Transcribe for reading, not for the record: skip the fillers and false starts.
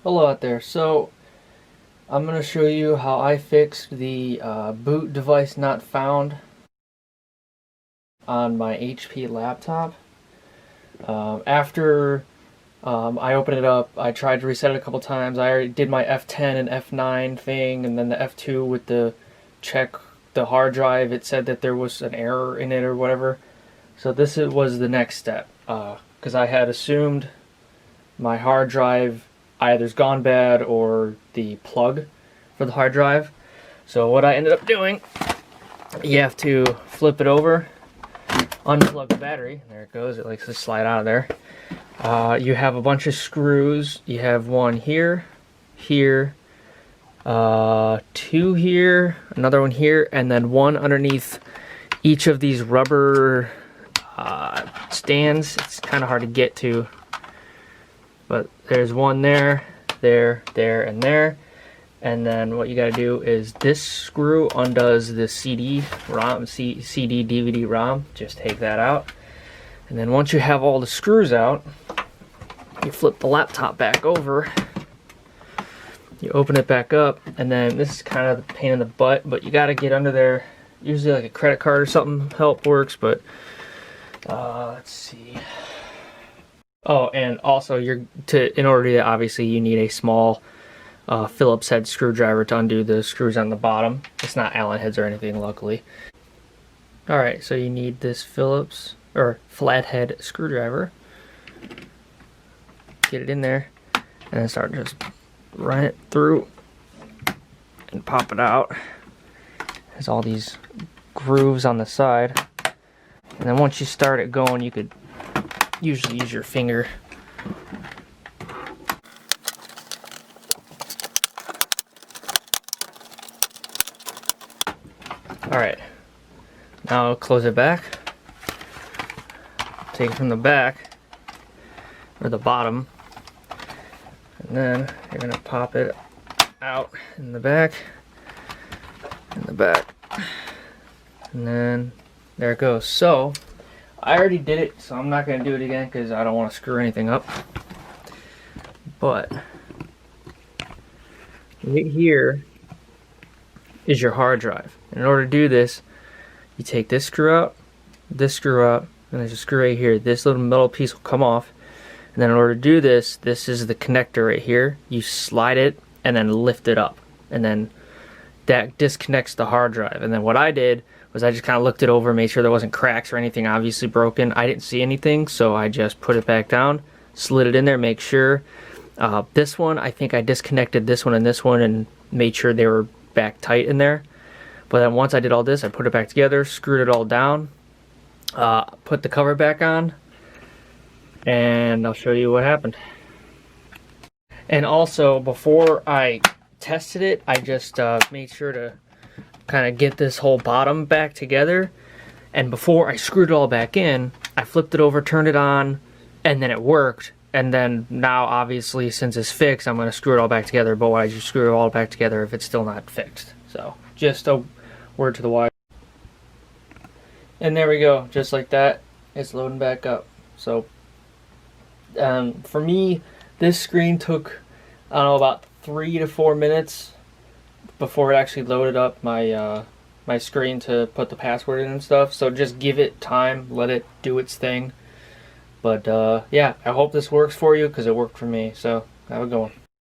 Hello out there. So I'm going to show you how I fixed the boot device not found on my HP laptop. After I opened it up, I tried to reset it a couple times. I already did my F10 and F9 thing, and then the F2 with the check the hard drive. It said that there was an error in it or whatever. So this was the next step, because I had assumed my hard drive either's gone bad or the plug for the hard drive. So what I ended up doing, you have to flip it over, unplug the battery. There it goes. It likes to slide out of there. You have a bunch of screws. You have one here, here, two here, another one here, and then one underneath each of these rubber stands. It's kind of hard to get to, but there's one there, there, and there. And then what you got to do is this screw undoes the CD DVD ROM. Just take that out. And then once you have all the screws out, you flip the laptop back over. You open it back up, and then this is kind of the pain in the butt, but you got to get under there. Usually like a credit card or something help works, but let's see. Oh, and also in order to do that, obviously you need a small Phillips head screwdriver to undo the screws on the bottom. It's not Allen heads or anything, luckily. Alright, so you need this Phillips or flathead screwdriver. Get it in there and then start just run it through and pop it out. There's all these grooves on the side. And then once you start it going, you could usually use your finger. Alright, now close it back. Take it from the back, or the bottom, and then you're going to pop it out in the back, and then there it goes. So I already did it, so I'm not going to do it again because I don't want to screw anything up. But right here is your hard drive. And in order to do this, you take this screw out, and there's a screw right here. This little metal piece will come off. And then in order to do this, this is the connector right here. You slide it and then lift it up. And then that disconnects the hard drive. And then what I did was I just kind of looked it over, made sure there wasn't cracks or anything obviously broken. I didn't see anything, so I just put it back down, slid it in there, make sure. This one, I think I disconnected this one and made sure they were back tight in there. But then once I did all this, I put it back together, screwed it all down, put the cover back on, and I'll show you what happened. And also, before I tested it, I just made sure to kind of get this whole bottom back together. And before I screwed it all back in, I flipped it over, turned it on, and then it worked. And then now, obviously, since it's fixed, I'm going to screw it all back together. But why would you screw it all back together if it's still not fixed? So, just a word to the wise. And there we go, just like that. It's loading back up. So, for me, this screen took, I don't know, about 3 to 4 minutes before it actually loaded up my my screen to put the password in and stuff. So just give it time, let it do its thing. But yeah, I hope this works for you because it worked for me. So have a good one.